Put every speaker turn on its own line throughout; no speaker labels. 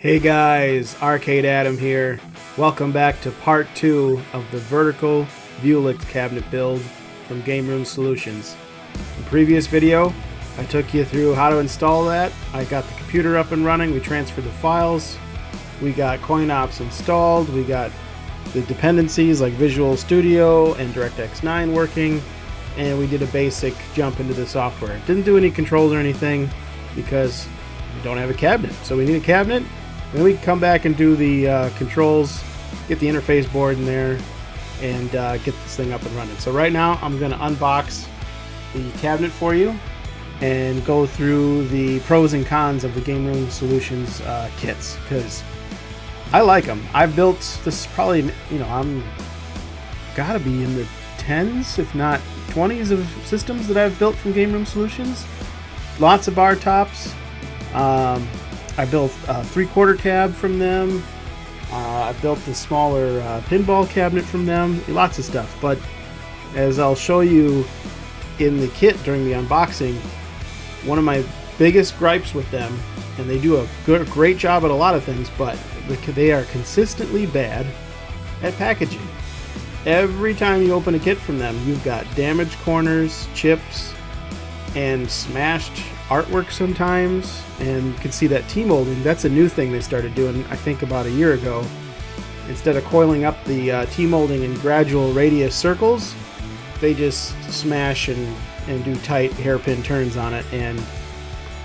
Hey guys, Arcade Adam here. Welcome back to part 2 of the vertical Viewlix cabinet build from Game Room Solutions. In the previous video, I took you through how to install that. I got the computer up and running, we transferred the files, we got CoinOps installed, we got the dependencies like Visual Studio and DirectX 9 working, and we did a basic jump into the software. Didn't do any controls or anything because we don't have a cabinet, so we need a cabinet. Then we can come back and do the controls, get the interface board in there, and get this thing up and running. So right now I'm going to unbox the cabinet for you and go through the pros and cons of the Game Room Solutions kits, because I like them. I've built this probably, I'm gotta be in the 10s, if not 20s of systems that I've built from Game Room Solutions. Lots of bar tops. I built a 3/4 cab from them. I built the smaller pinball cabinet from them. Lots of stuff. But as I'll show you in the kit during the unboxing, one of my biggest gripes with them, and they do a great job at a lot of things, but they are consistently bad at packaging. Every time you open a kit from them, you've got damaged corners, chips, and smashed artwork sometimes. And you can see that T-molding. That's a new thing they started doing, I think, about a year ago. Instead of coiling up the T-molding in gradual radius circles, they just smash and do tight hairpin turns on it, and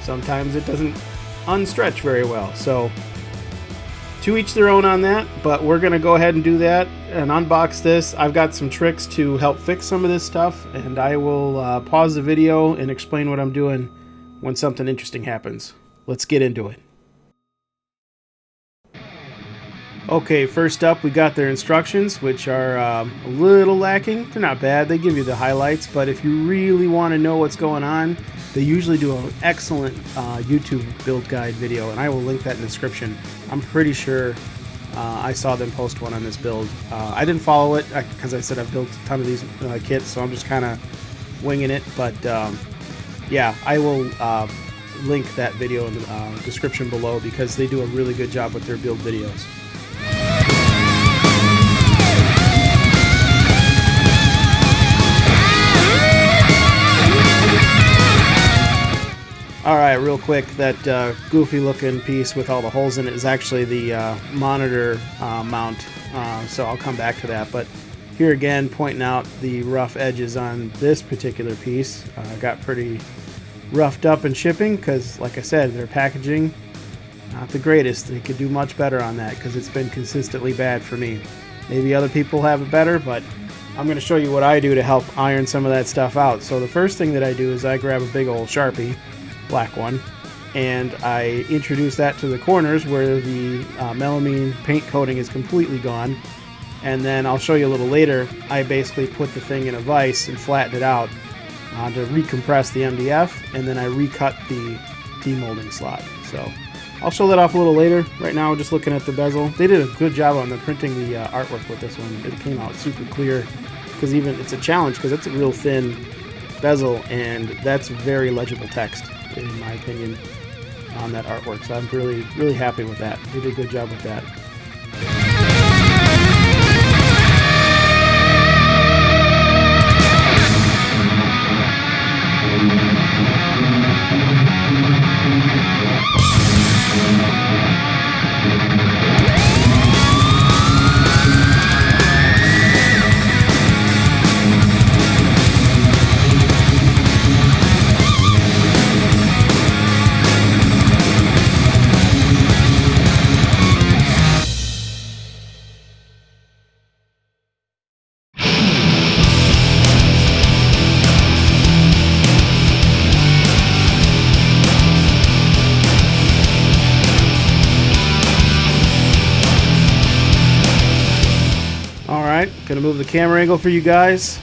sometimes it doesn't unstretch very well. So to each their own on that, but we're going to go ahead and do that and unbox this. I've got some tricks to help fix some of this stuff, and I will pause the video and explain what I'm doing when something interesting happens. Let's get into it. Okay, first up we got their instructions, which are a little lacking. They're not bad, they give you the highlights, but if you really want to know what's going on, they usually do an excellent YouTube build guide video, and I will link that in the description. I'm pretty sure I saw them post one on this build. I didn't follow it because I said I've built a ton of these kits, so I'm just kind of winging it, but yeah, I will link that video in the description below because they do a really good job with their build videos. Alright, real quick, that goofy looking piece with all the holes in it is actually the monitor mount, so I'll come back to that. But here again, pointing out the rough edges on this particular piece. Got pretty roughed up in shipping because, like I said, their packaging, not the greatest. They could do much better on that because it's been consistently bad for me. Maybe other people have it better, but I'm going to show you what I do to help iron some of that stuff out. So the first thing that I do is I grab a big old Sharpie, black one, and I introduce that to the corners where the melamine paint coating is completely gone. And then I'll show you a little later, I basically put the thing in a vise and flatten it out to recompress the MDF, and then I recut the T-molding slot. So I'll show that off a little later. Right now we're just looking at the bezel. They did a good job on the printing the artwork with this one. It came out super clear, because even it's a challenge because it's a real thin bezel, and that's very legible text in my opinion on that artwork. So I'm really happy with that. They did a good job with that. Alright, gonna move the camera angle for you guys.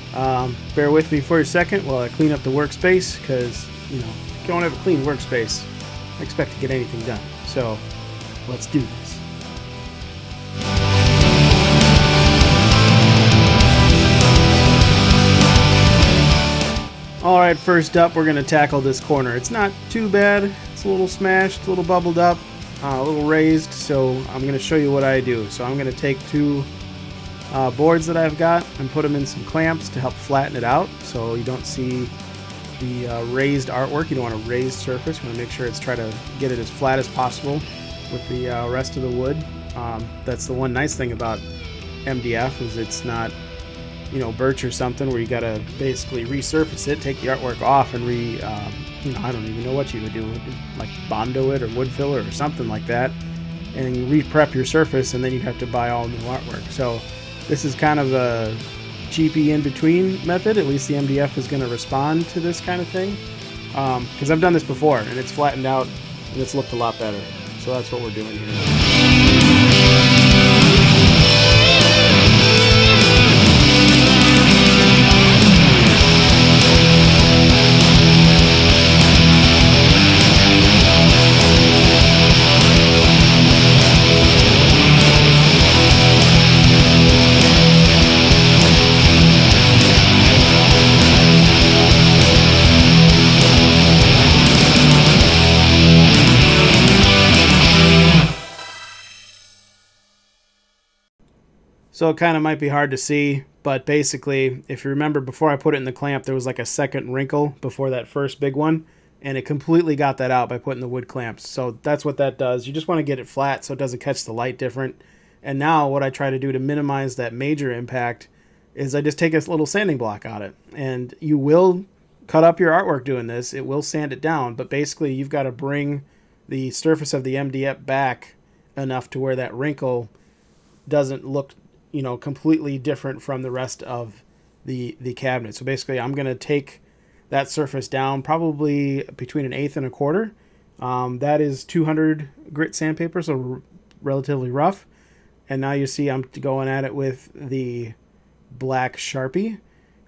Bear with me for a second while I clean up the workspace, because if you don't have a clean workspace, I expect to get anything done. So let's do this. Alright, first up we're going to tackle this corner. It's not too bad. It's a little smashed, a little bubbled up. a little raised, so I'm going to show you what I do. So I'm going to take two boards that I've got and put them in some clamps to help flatten it out so you don't see the raised artwork. You don't want a raised surface. You want to make sure it's try to get it as flat as possible with the rest of the wood. That's the one nice thing about MDF is it's not, you know, birch or something where you got to basically resurface it, take the artwork off, and you know, I don't even know what you would do, like Bondo it or wood filler or something like that, and re-prep your surface, and then you'd have to buy all new artwork. So this is kind of a cheapy in-between method. At least the MDF is going to respond to this kind of thing, because I've done this before and it's flattened out and it's looked a lot better. So that's what we're doing here. So it kind of might be hard to see, but basically, if you remember, before I put it in the clamp, there was like a second wrinkle before that first big one, and it completely got that out by putting the wood clamps. So that's what that does. You just want to get it flat so it doesn't catch the light different. And now what I try to do to minimize that major impact is I just take a little sanding block on it. And you will cut up your artwork doing this. It will sand it down, but basically you've got to bring the surface of the MDF back enough to where that wrinkle doesn't look, you know, completely different from the rest of the cabinet. So basically I'm going to take that surface down probably between 1/8 and 1/4. That is 200 grit sandpaper, so relatively rough. And now you see I'm going at it with the black Sharpie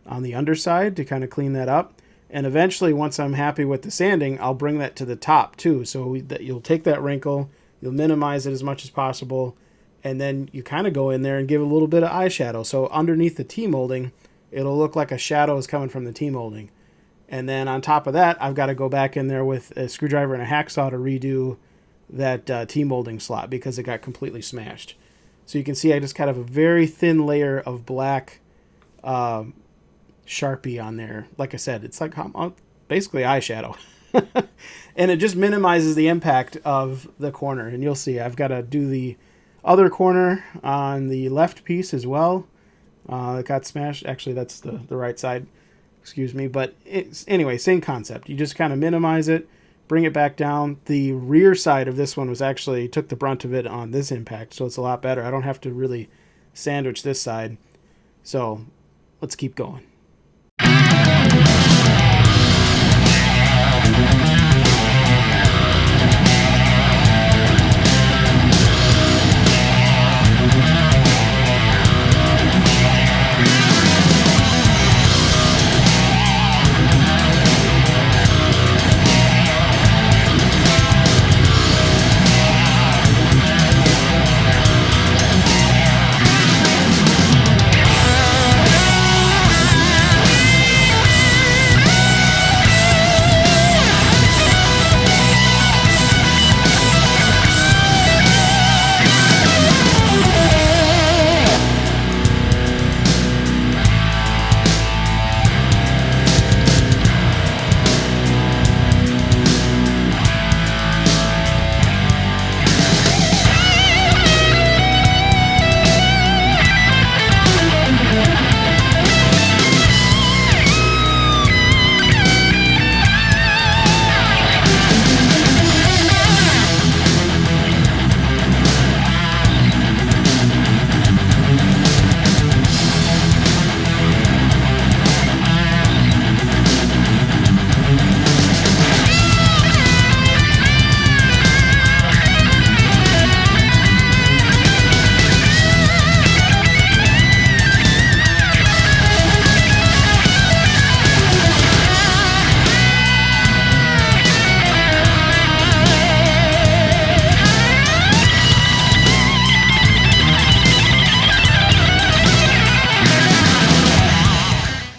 on the underside to kind of clean that up. And eventually, once I'm happy with the sanding, I'll bring that to the top too, so that you'll take that wrinkle, you'll minimize it as much as possible, and then you kind of go in there and give a little bit of eyeshadow. So underneath the T-molding, it'll look like a shadow is coming from the T-molding. And then on top of that, I've got to go back in there with a screwdriver and a hacksaw to redo that T-molding slot because it got completely smashed. So you can see I just kind of a very thin layer of black Sharpie on there. Like I said, it's like basically eyeshadow. And it just minimizes the impact of the corner. And you'll see I've got to do the other corner on the left piece as well. It got smashed. Actually, that's the right side. Excuse me. But anyway, same concept. You just kind of minimize it, bring it back down. The rear side of this one was actually took the brunt of it on this impact, so it's a lot better. I don't have to really sandwich this side. So let's keep going.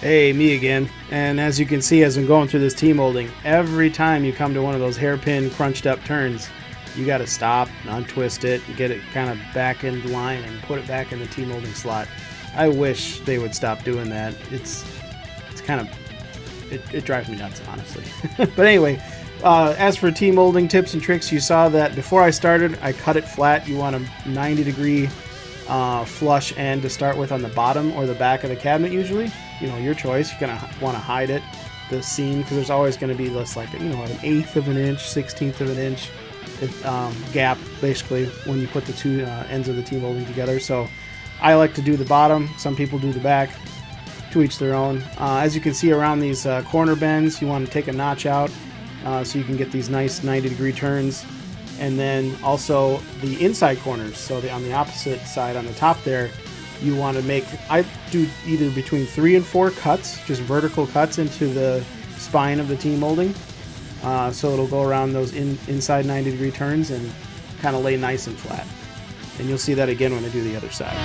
Hey, me again. And as you can see, as I'm going through this T-molding, every time you come to one of those hairpin crunched up turns, you got to stop and untwist it and get it kind of back in line and put it back in the T-molding slot. I wish they would stop doing that. It's kind of, it drives me nuts, honestly. But anyway, as for T-molding tips and tricks, you saw that before I started, I cut it flat. You want a 90-degree flush end to start with on the bottom or the back of the cabinet usually. You know, your choice. You're going to want to hide it, the seam, because there's always going to be this, like, you know, an 1/8 of an inch, 1/16 of an inch gap, basically, when you put the two ends of the T-molding together. So I like to do the bottom. Some people do the back. To each their own. As you can see around these corner bends, you want to take a notch out so you can get these nice 90-degree turns. And then also the inside corners, so on the opposite side on the top there, you want to make, I do either between 3 and 4 cuts, just vertical cuts into the spine of the T-molding. So it'll go around those inside 90-degree turns and kind of lay nice and flat. And you'll see that again when I do the other side.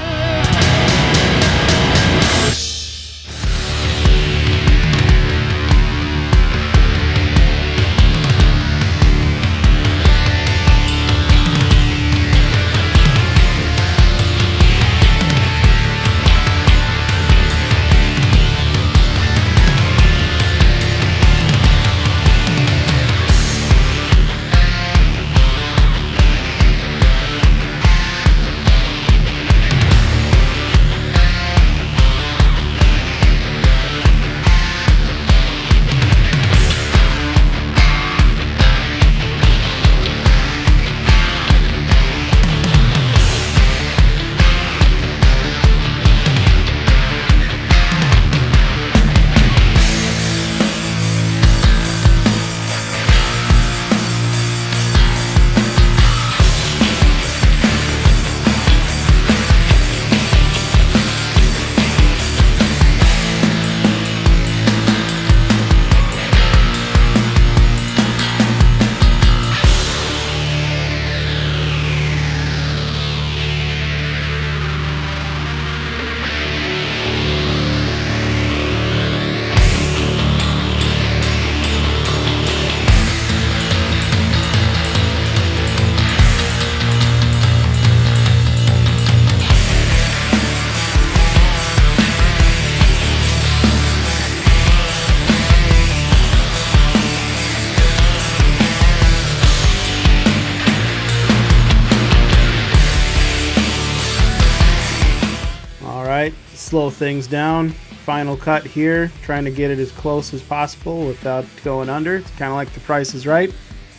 Slow things down. Final cut here, trying to get it as close as possible without going under. It's kind of like The Price is Right.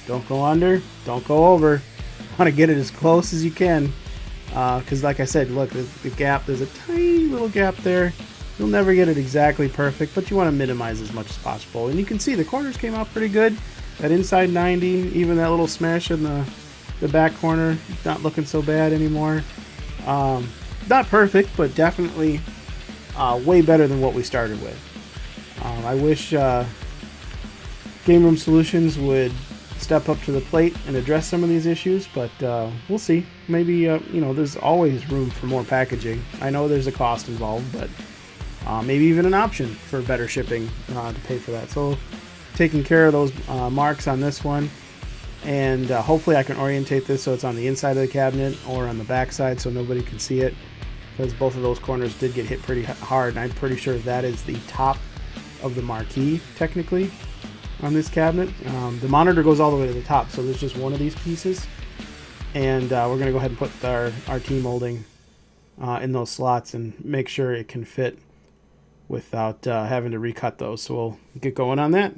Don't go under, don't go over. Want to get it as close as you can, because like I said, look, the gap, there's a tiny little gap there. You'll never get it exactly perfect, but you want to minimize as much as possible. And you can see the corners came out pretty good. That inside 90, even that little smash in the back corner, not looking so bad anymore. Not perfect, but definitely way better than what we started with. I wish Game Room Solutions would step up to the plate and address some of these issues, but we'll see. Maybe, you know, there's always room for more packaging. I know there's a cost involved, but maybe even an option for better shipping to pay for that. So taking care of those marks on this one, and hopefully I can orientate this so it's on the inside of the cabinet or on the back side so nobody can see it, because both of those corners did get hit pretty hard, and I'm pretty sure that is the top of the marquee technically on this cabinet. The monitor goes all the way to the top, so there's just one of these pieces, and we're going to go ahead and put our T-molding in those slots and make sure it can fit without having to recut those. So we'll get going on that.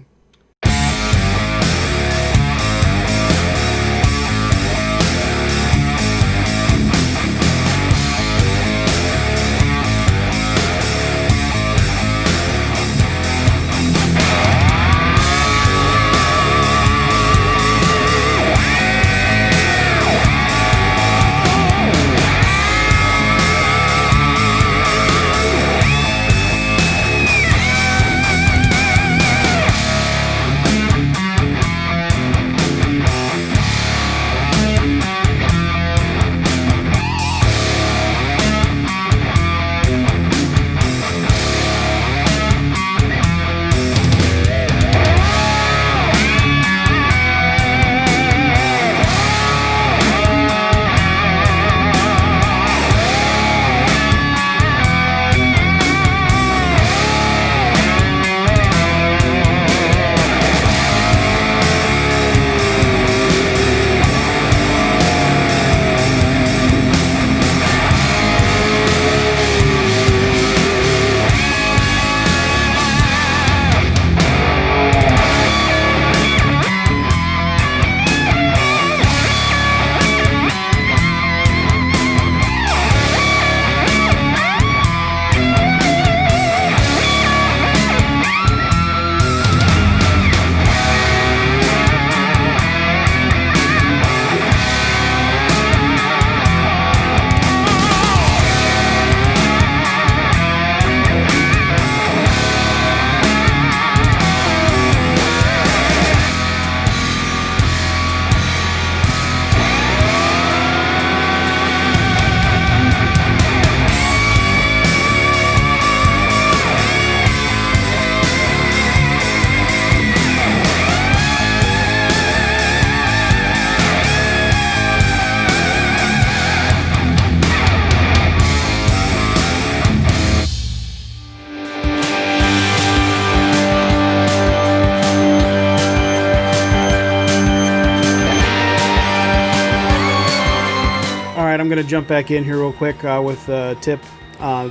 Alright, I'm going to jump back in here real quick with a tip.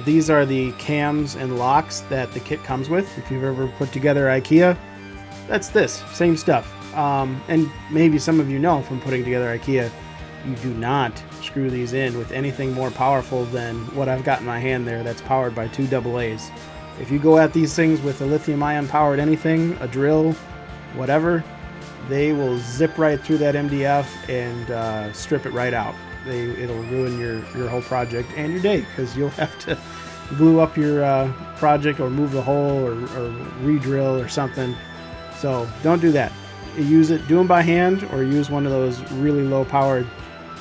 These are the cams and locks that the kit comes with. If you've ever put together IKEA, that's this, same stuff. And maybe some of you know from putting together IKEA, you do not screw these in with anything more powerful than what I've got in my hand there that's powered by 2 AA's. If you go at these things with a lithium-ion powered anything, a drill, whatever, they will zip right through that MDF and strip it right out. It'll ruin your whole project and your day, because you'll have to glue up your project or move the hole or re-drill or something. So don't do that. Do them by hand, or use one of those really low powered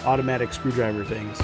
automatic screwdriver things.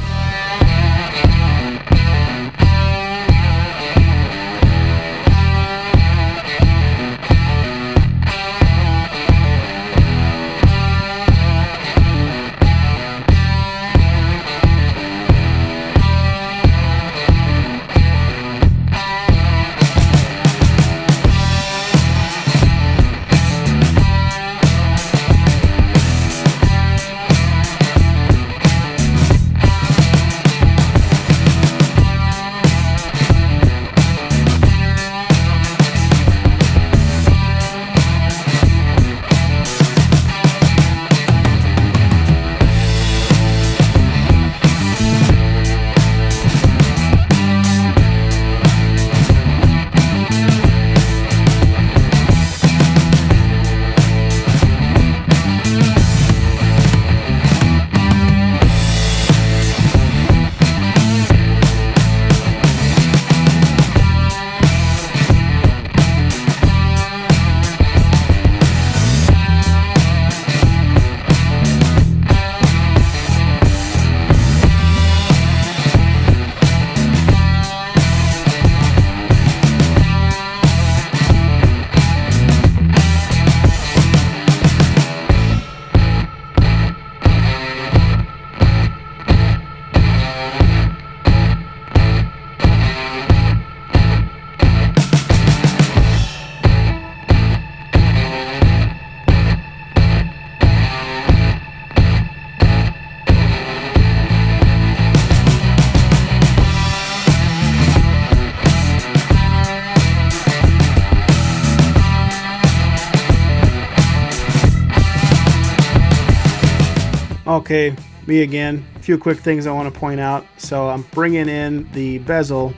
Okay, me again. A few quick things I want to point out. So I'm bringing in the bezel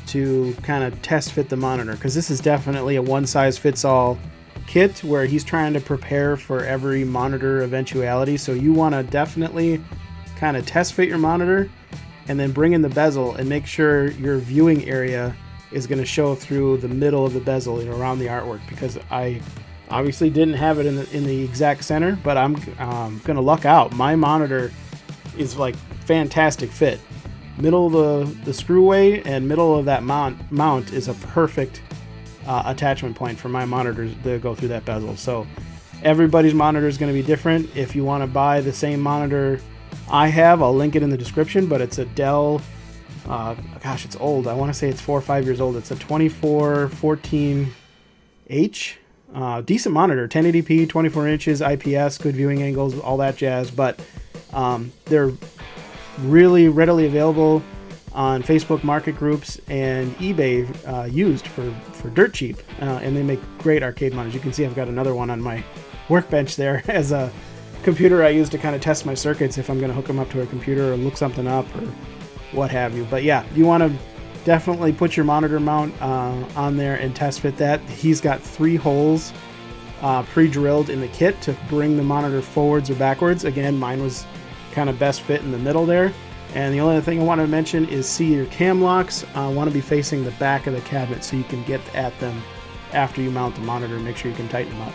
to kind of test fit the monitor, because this is definitely a one-size-fits-all kit where he's trying to prepare for every monitor eventuality. So you want to definitely kind of test fit your monitor and then bring in the bezel and make sure your viewing area is going to show through the middle of the bezel and around the artwork, because I obviously didn't have it in the exact center, but I'm gonna luck out. My monitor is like fantastic fit. Middle of the screwway and middle of that mount is a perfect attachment point for my monitors to go through that bezel. So everybody's monitor is going to be different. If you want to buy the same monitor I have, I'll link it in the description, but it's a Dell, gosh, it's old. I want to say it's 4 or 5 years old. It's a 2414H. Decent monitor, 1080p, 24 inches, IPS, good viewing angles, all that jazz. But they're really readily available on Facebook market groups and eBay used for dirt cheap. And they make great arcade monitors. You can see I've got another one on my workbench there as a computer I use to kind of test my circuits if I'm going to hook them up to a computer or look something up or what have you. But yeah, you want to definitely put your monitor mount on there and test fit that. He's got 3 holes pre-drilled in the kit to bring the monitor forwards or backwards. Again, mine was kind of best fit in the middle there. And the only other thing I want to mention is see your cam locks want to be facing the back of the cabinet so you can get at them after you mount the monitor. Make sure you can tighten them up.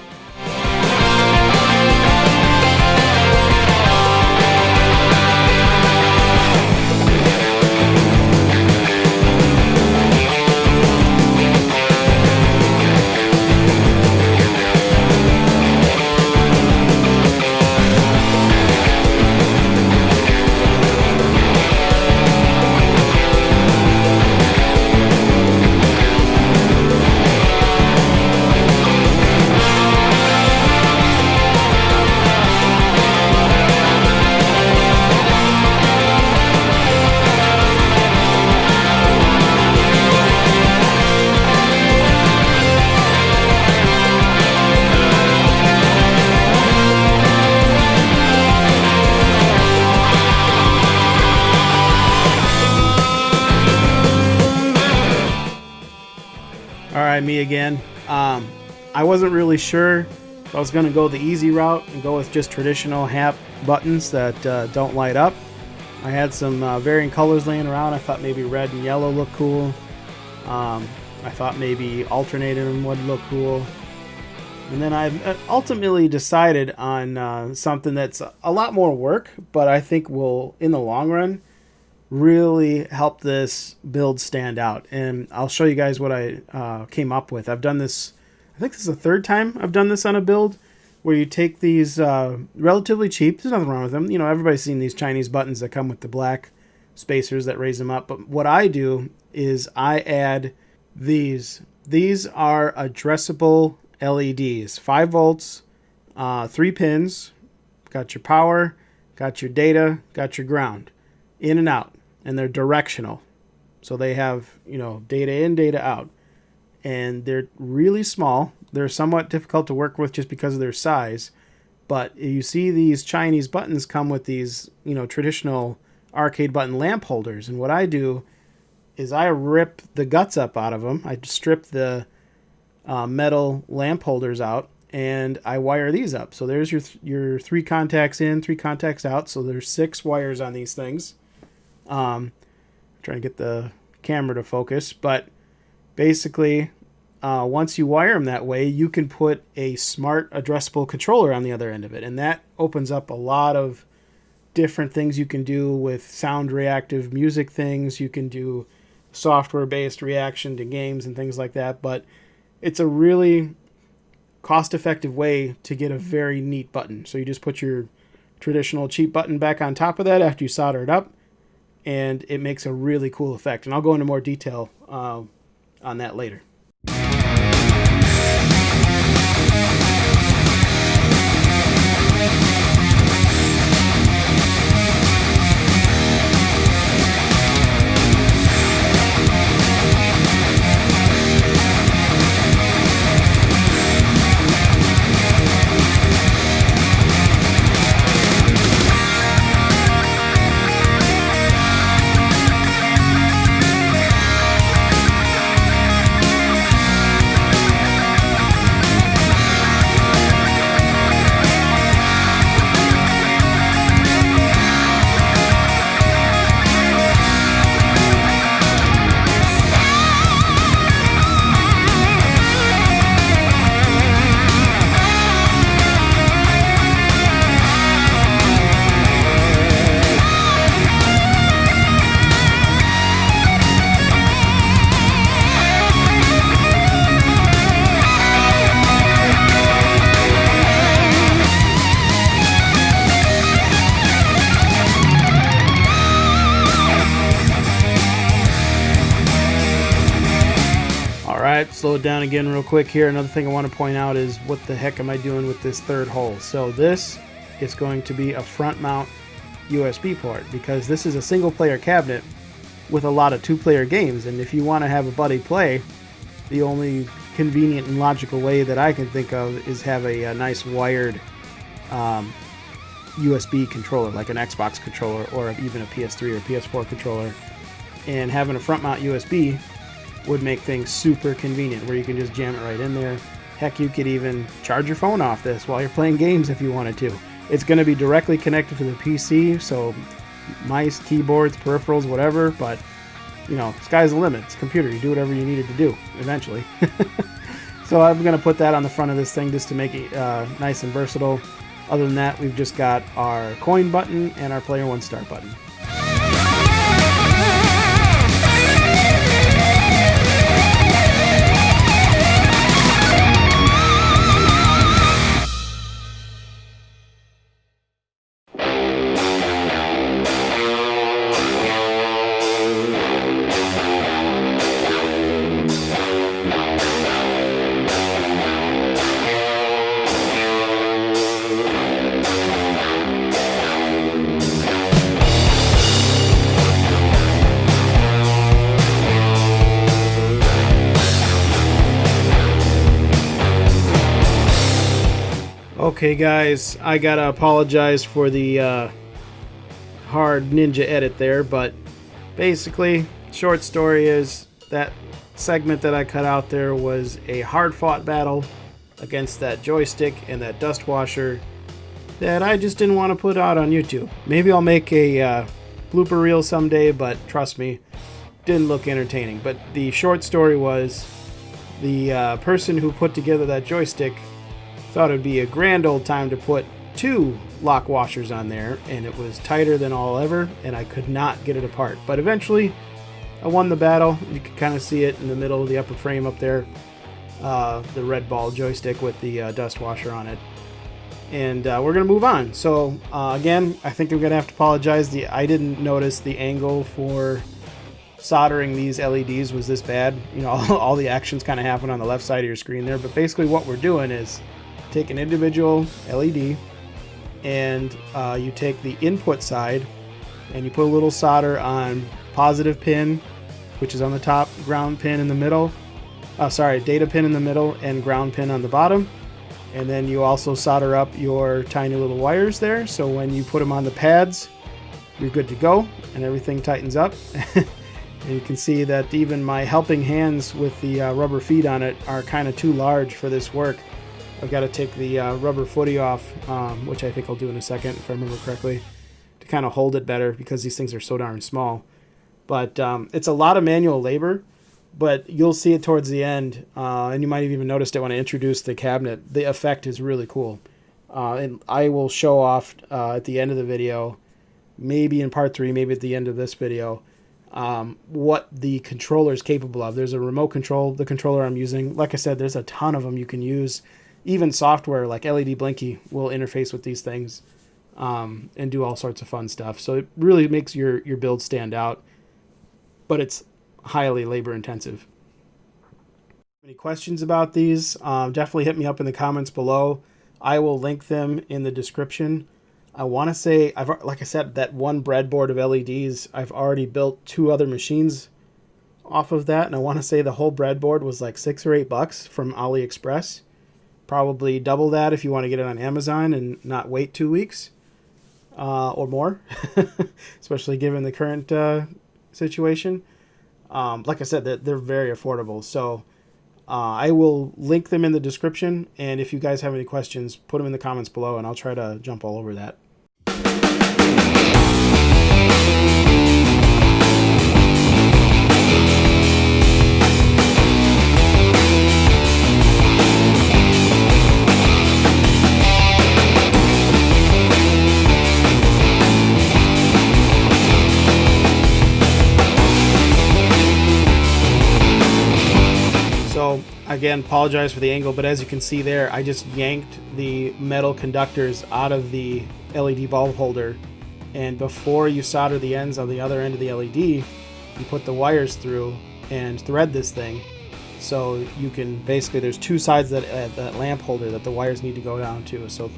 try me again. I wasn't really sure if I was going to go the easy route and go with just traditional HAP buttons that don't light up. I had some varying colors laying around. I thought maybe red and yellow looked cool. I thought maybe alternating them would look cool. And then I ultimately decided on something that's a lot more work, but I think will, in the long run, really help this build stand out. And I'll show you guys what I came up with. I've done this, I think this is the third time I've done this on a build, where you take these relatively cheap, there's nothing wrong with them. You know, everybody's seen these Chinese buttons that come with the black spacers that raise them up. But what I do is I add these. These are addressable LEDs, 5 volts, 3 pins, got your power, got your data, got your ground, in and out, and they're directional. So they have, you know, data in, data out. And they're really small. They're somewhat difficult to work with just because of their size. But you see these Chinese buttons come with these, you know, traditional arcade button lamp holders. And what I do is I rip the guts up out of them. I strip the metal lamp holders out, and I wire these up. So there's your 3 contacts in, 3 contacts out. So there's 6 wires on these things. Trying to get the camera to focus, but basically, once you wire them that way, you can put a smart addressable controller on the other end of it, and that opens up a lot of different things you can do with sound reactive music things. You can do software-based reaction to games and things like that, but it's a really cost-effective way to get a very neat button. So you just put your traditional cheap button back on top of that after you solder it up, and it makes a really cool effect. And I'll go into more detail on that later. Alright, slow it down again real quick here. Another thing I want to point out is what the heck am I doing with this third hole? So this is going to be a front mount USB port, because this is a single player cabinet with a lot of 2-player games, and if you want to have a buddy play, the only convenient and logical way that I can think of is have a nice wired USB controller, like an Xbox controller or even a PS3 or PS4 controller, and having a front mount USB would make things super convenient, where you can just jam it right in there. Heck, you could even charge your phone off this while you're playing games if you wanted to. It's going to be directly connected to the PC, so mice, keyboards, peripherals, whatever, but you know, sky's the limit. It's a computer. You do whatever you needed to do eventually. So I'm going to put that on the front of this thing just to make it nice and versatile. Other than that, we've just got our coin button and our player 1 start button. Okay guys, I gotta apologize for the hard ninja edit there, but basically, short story is that segment that I cut out there was a hard-fought battle against that joystick and that dust washer that I just didn't want to put out on YouTube. Maybe I'll make a blooper reel someday, but trust me, didn't look entertaining. But the short story was the person who put together that joystick thought it'd be a grand old time to put 2 lock washers on there, and it was tighter than all ever, and I could not get it apart. But eventually I won the battle. You can kind of see it in the middle of the upper frame up there, the red ball joystick with the dust washer on it. And we're gonna move on. So again, I think I'm gonna have to apologize. I didn't notice the angle for soldering these LEDs was this bad. You know, all the actions kind of happen on the left side of your screen there. But basically what we're doing is take an individual LED, and you take the input side and you put a little solder on positive pin, which is on the top, ground pin in the middle, data pin in the middle, and ground pin on the bottom. And then you also solder up your tiny little wires there, so when you put them on the pads, you're good to go and everything tightens up. And you can see that even my helping hands with the rubber feet on it are kind of too large for this work. I've got to take the rubber footy off, which I think I'll do in a second if I remember correctly, to kind of hold it better because these things are so darn small. But it's a lot of manual labor, but you'll see it towards the end, and you might have even noticed it when I introduced the cabinet. The effect is really cool. And I will show off at the end of the video, maybe in part 3, maybe at the end of this video, what the controller is capable of. There's a remote control, the controller I'm using. Like I said, there's a ton of them you can use. Even software like LED Blinky will interface with these things and do all sorts of fun stuff. So it really makes your build stand out, but it's highly labor intensive. Any questions about these, definitely hit me up in the comments below. I will link them in the description. I want to say, like I said, that one breadboard of LEDs, I've already built 2 other machines off of that, and I want to say the whole breadboard was like $6 or $8 from AliExpress. Probably double that if you want to get it on Amazon and not wait 2 weeks or more, especially given the current situation. Like I said, they're very affordable. So I will link them in the description, and if you guys have any questions, put them in the comments below, and I'll try to jump all over that. So again, apologize for the angle, but as you can see there, I just yanked the metal conductors out of the LED bulb holder, and before you solder the ends on the other end of the LED, you put the wires through and thread this thing. So you can basically, there's 2 sides that lamp holder that the wires need to go down to. So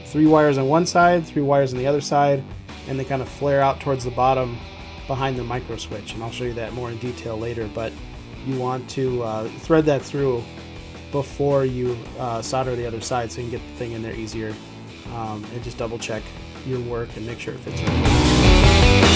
3 wires on one side, 3 wires on the other side, and they kind of flare out towards the bottom behind the micro switch, and I'll show you that more in detail later. But you want to thread that through before you solder the other side, so you can get the thing in there easier, and just double check your work and make sure it fits right.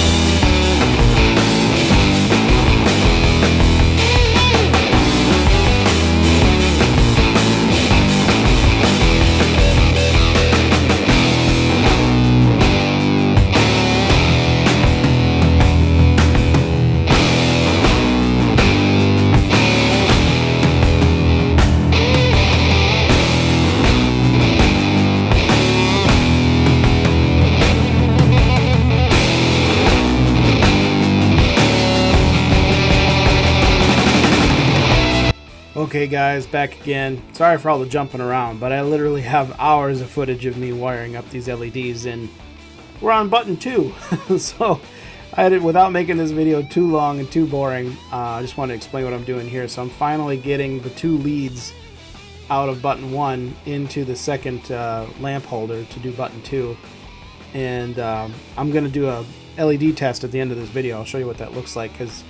Okay guys, back again. Sorry for all the jumping around, but I literally have hours of footage of me wiring up these LEDs, and we're on button 2. So I had it, without making this video too long and too boring, I just want to explain what I'm doing here. So I'm finally getting the 2 leads out of button 1 into the second lamp holder to do button 2. And I'm going to do a LED test at the end of this video. I'll show you what that looks like, because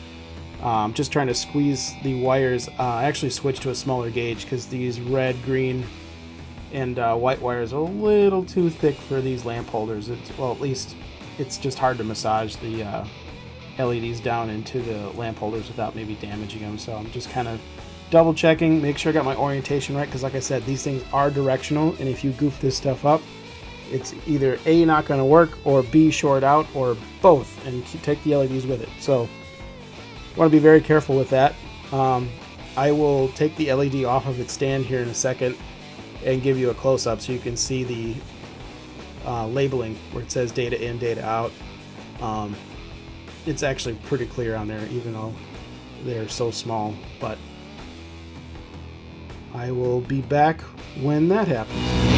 I'm just trying to squeeze the wires. I actually switched to a smaller gauge because these red, green, and white wires are a little too thick for these lamp holders. Well, at least it's just hard to massage the LEDs down into the lamp holders without maybe damaging them. So I'm just kind of double checking, make sure I got my orientation right, because like I said, these things are directional, and if you goof this stuff up, it's either A, not going to work, or B, short out, or both, and take the LEDs with it. So want to be very careful with that. I will take the LED off of its stand here in a second and give you a close-up so you can see the labeling where it says data in, data out. It's actually pretty clear on there, even though they're so small, but I will be back when that happens.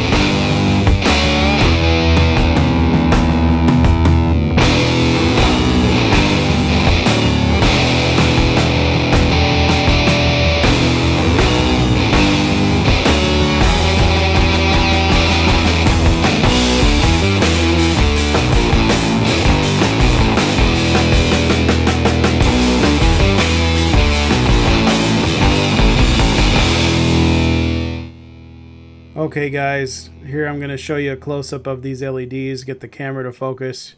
Okay guys, here I'm going to show you a close-up of these LEDs, get the camera to focus.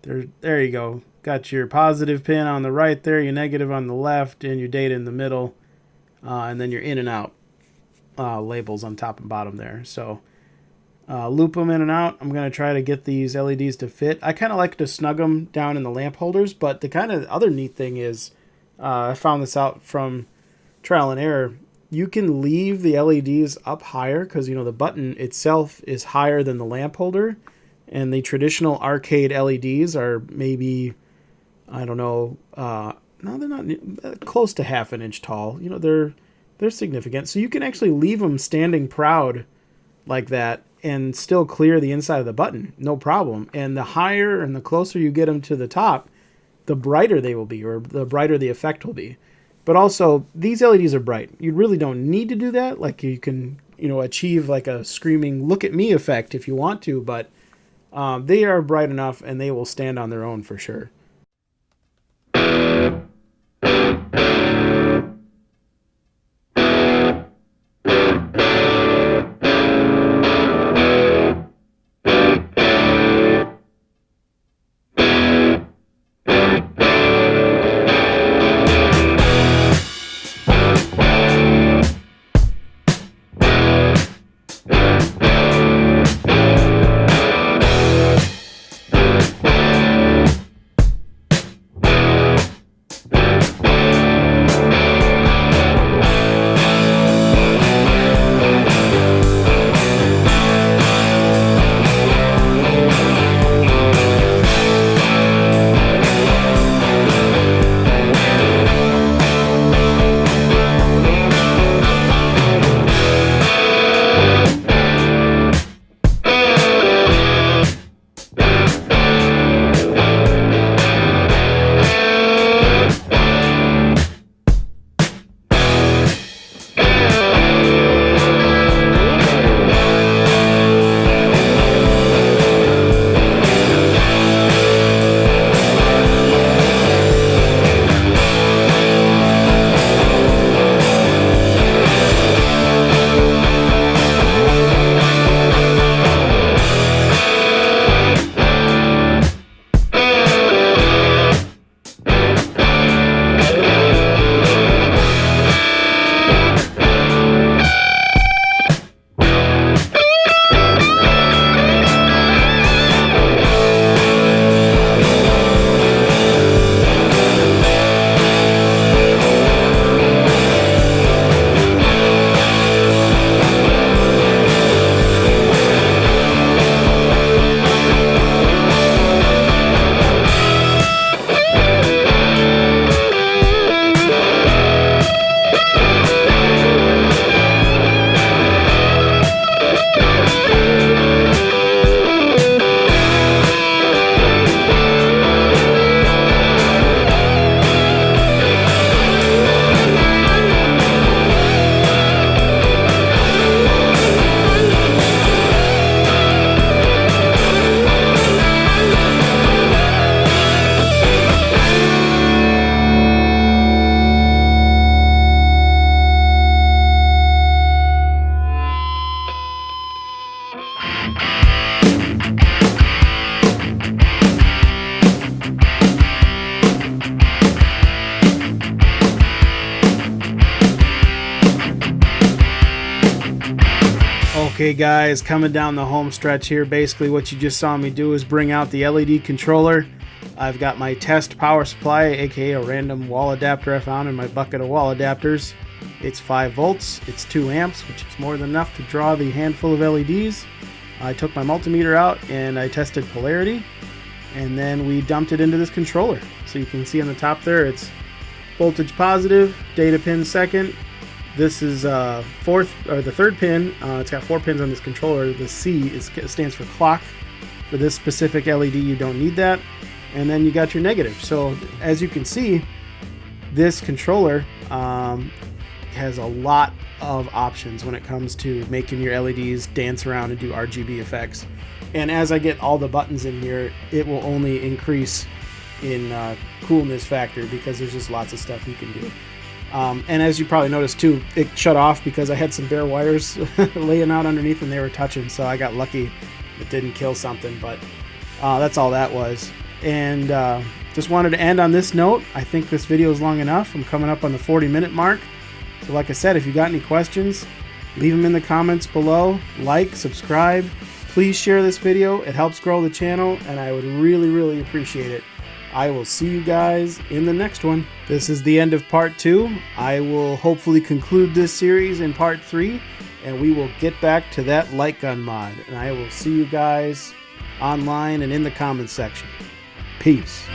There you go. Got your positive pin on the right there, your negative on the left, and your data in the middle. And then your in and out labels on top and bottom there. So loop them in and out. I'm going to try to get these LEDs to fit. I kind of like to snug them down in the lamp holders, but the kind of other neat thing is, I found this out from trial and error, you can leave the LEDs up higher because, you know, the button itself is higher than the lamp holder, and the traditional arcade LEDs are maybe, I don't know, no, they're not close to half an inch tall. You know, they're significant. So you can actually leave them standing proud like that and still clear the inside of the button, no problem. And the higher and the closer you get them to the top, the brighter they will be, or the brighter the effect will be. But also, these LEDs are bright. You really don't need to do that. Like, you can, you know, achieve like a screaming "look at me" effect if you want to, but they are bright enough and they will stand on their own for sure. Okay guys, coming down the home stretch here, basically what you just saw me do is bring out the LED controller. I've got my test power supply, aka a random wall adapter I found in my bucket of wall adapters. It's 5 volts, it's 2 amps, which is more than enough to draw the handful of LEDs. I took my multimeter out and I tested polarity, and then we dumped it into this controller. So you can see on the top there, it's voltage positive, data pin second. This is the third pin. It's got 4 pins on this controller. The C stands for clock. For this specific LED, you don't need that. And then you got your negative. So as you can see, this controller has a lot of options when it comes to making your LEDs dance around and do RGB effects. And as I get all the buttons in here, it will only increase in coolness factor because there's just lots of stuff you can do. And as you probably noticed too, it shut off because I had some bare wires laying out underneath and they were touching, so I got lucky it didn't kill something, but that's all that was. And just wanted to end on this note. I think this video is long enough. I'm coming up on the 40-minute mark. So like I said, if you got any questions, leave them in the comments below. Like, subscribe. Please share this video. It helps grow the channel, and I would really, really appreciate it. I will see you guys in the next one. This is the end of part 2. I will hopefully conclude this series in part 3, and we will get back to that light gun mod. And I will see you guys online and in the comments section. Peace.